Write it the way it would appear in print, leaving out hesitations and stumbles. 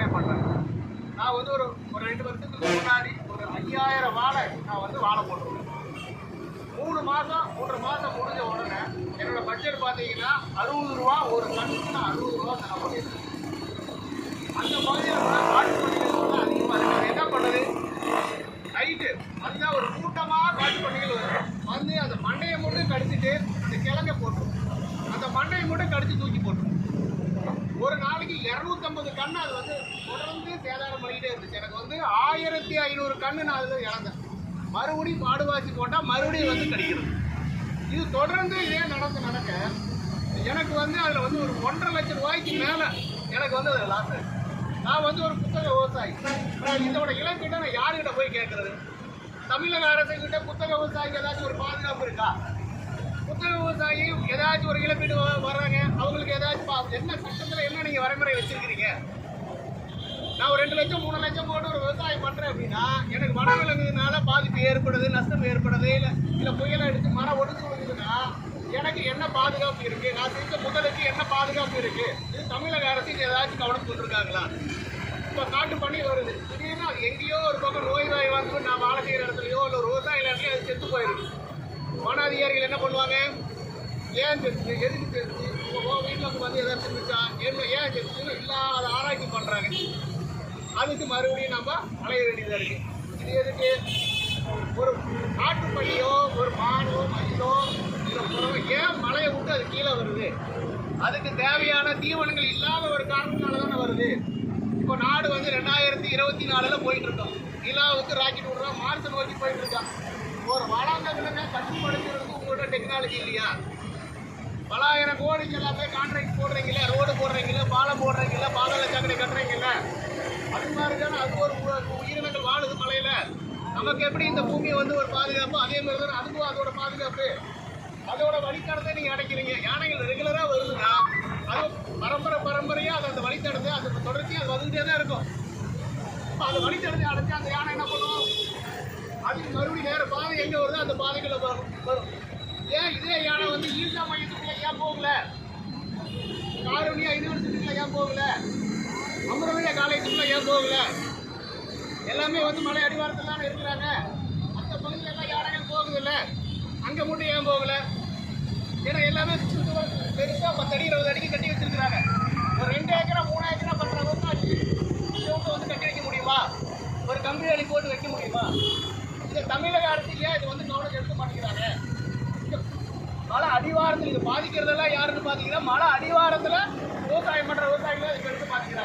விவசாயம் பண்ணுறேன். நான் வந்து ஒரு 2 வருஷத்துக்கு முன்னாடி ஒரு 5000 வாழை நான் வந்து வாழை போட்டுருவேன். 3 மாதம் 3.5 மாதம் முடிஞ்ச உடனே என்னோட பட்ஜெட் பார்த்தீங்கன்னா 60 ரூபா ஒரு கண்ணுக்கு. நான் 60 ரூபா செலவு பண்ணியிருக்கேன். அந்த பகுதியில் கூட காட்டு பண்டிகைகள் வந்து அதிகமாக இருக்குது. என்ன பண்ணுறது, நைட்டு அதுதான் ஒரு கூட்டமாக காட்டு பண்டிகைகள் வரும். வந்து அந்த மண்டையை மட்டும் கடிச்சிட்டு அந்த கிழங்கை போட்டுரும். அந்த மண்டையை மட்டும் கடிச்சு தூக்கி போட்டுரும். ஒரு நாளைக்கு 250 கன்று அது வந்து தொடர்ந்து சேதாரம் பண்ணிக்கிட்டே இருந்துச்சு. எனக்கு வந்து 1500 கன்று நான் அதில் இழந்தேன். மறுபடியும் பாடுவாசி போட்டால் மறுபடியும் வந்து கிடைக்கிறது. இது தொடர்ந்து இதே நடக்க எனக்கு வந்து அதில் வந்து ஒரு 1.5 லட்சம் ரூபாய்க்கு மேலே எனக்கு வந்து அதில் லாஸ் ஆகிடுச்சு. நான் வந்து ஒரு புத்தக விவசாயி. இதோட இழப்பீட்டை நான் யாருக்கிட்ட போய் கேட்கறது? தமிழக அரசுகிட்ட புத்தக விவசாயிக்கு ஏதாச்சும் ஒரு பாதுகாப்பு இருக்கா? புத்தக விவசாயி ஏதாச்சும் ஒரு இழப்பீடு வர்றாங்க, அவங்களுக்கு ஏதாச்சும் என்ன சட்டத்தில் என்ன நீங்கள் வரைமுறை வச்சிருக்கிறீங்க? நான் ஒரு 2 லட்சம் 3 லட்சம் போட்டு ஒரு விவசாயம் பண்ணுறேன் அப்படின்னா எனக்கு வனவிலங்குனால பாதிப்பு ஏற்படுது, நஷ்டம் ஏற்படுது, இல்லை புயலை எடுத்து மரம் ஒடுச்சு விடுதுன்னா எனக்கு என்ன பாதுகாப்பு இருக்குது? நான் செஞ்ச முதலுக்கு என்ன பாதுகாப்பு இருக்குது? இது தமிழக அரசு ஏதாச்சும் கவனம் கொண்டிருக்காங்களா? இப்போ காட்டு பண்ணி வருது, திடீர்னு எங்கேயோ ஒரு பக்கம் நோய்வாய் வந்து நான் வாழை செய்கிற இடத்துலையோ இல்லை ஒரு விவசாய இடத்துலையோ அது செத்து போயிருக்கு. வன அதிகாரிகள் என்ன பண்ணுவாங்க? ஏன் செத்து, எதுக்கு செத்து, வீட்டில் வந்து எதாவது செஞ்சுச்சா, என்ன ஏன் செத்துன்னு இல்லாத ஆராய்ச்சி பண்ணுறாங்க. அதுக்கு மறுபடியும் நம்ம அலைய வேண்டியதாக இருக்குது. இது எதுக்கு? ஒரு காட்டுப்பள்ளியோ ஒரு மானோ மயிலோ இல்லை புறவோ ஏன் மலையை விட்டு அது கீழே வருது? அதுக்கு தேவையான தீவனங்கள் இல்லாத ஒரு காரணத்தினால தானே வருது. இப்போ நாடு வந்து 2024 போயிட்டு இருக்கோம். நிலாவுக்கு ராக்கெட் விடுறோம், மார்ஸ் நோக்கி போயிட்டு இருக்கோம். ஒரு வளாகங்களை கட்டுப்படுத்துறதுக்கு உங்களோட டெக்னாலஜி இல்லையா? பலாயிரம் கோடிக்கு எல்லாமே கான்ட்ராக்ட் போடுறீங்களே, ரோடு போடுறீங்களே, பாலம் போடுறீங்களே, பாதாள சாக்கடை கட்டுறீங்கல்ல, அது மாதிரி தானே அது ஒரு உயிரினங்கள் வாழுது மலையில். நமக்கு எப்படி இந்த பூமியை வந்து ஒரு பாதுகாப்பு, அதே மாதிரி தானே அதுவும் அதோட பாதுகாப்பு. அதோட வழித்தடத்தை நீங்கள் அடைக்கிறீங்க. யானைகள் ரெகுலராக வருதுன்னா அது பரம்பரையாக அது அந்த வழித்தடத்தை அது தொடர்ச்சியாக அது வந்துகிட்டே தான் இருக்கும். இப்போ அந்த வழித்தடத்தை அடைச்சி அந்த யானை என்ன பண்ணும்? அதுக்கு மறுபடியும் வேறு பாதை எங்கே வருதோ அந்த பாதைகளை வரும். ஏன் இதே யானை வந்து ஈசா மையத்துக்குள்ளே ஏன் போகல? காரணியா யூனிவர்சிட்டிக்குள்ளே ஏன் போகல? அமரவீர காலேஜுக்குள்ளே ஏன் போகல? எல்லாமே வந்து மலை அடிவாரத்தில் தானே இருக்கிறாங்க. அந்த பகுதியில் எல்லாம் யானைகள் போகுதில்ல, அங்கே மட்டும் ஏன் போகல? ஏன்னா எல்லாமே பெருசாக 10 அடி 20 அடிக்கு கட்டி வச்சிருக்கிறாங்க. ஒரு 2 ஏக்கரா 3 ஏக்கரா பண்ணுறவங்க வந்து கட்டி வைக்க முடியுமா? ஒரு கம்பெனி அடி போட்டு வைக்க முடியுமா? இந்த தமிழக அரசு ஏன் இது வந்து கவனம் எடுக்க மாட்டேங்கிறாங்க? மலை அடிவாரத்தில் இது பாதிக்கிறதெல்லாம் யாருன்னு பார்த்தீங்கன்னா மலை அடிவாரத்தில் விவசாயம் பண்ணுற விவசாயிகள் இதுக்கு எடுத்து மாட்டேங்கிறாங்க.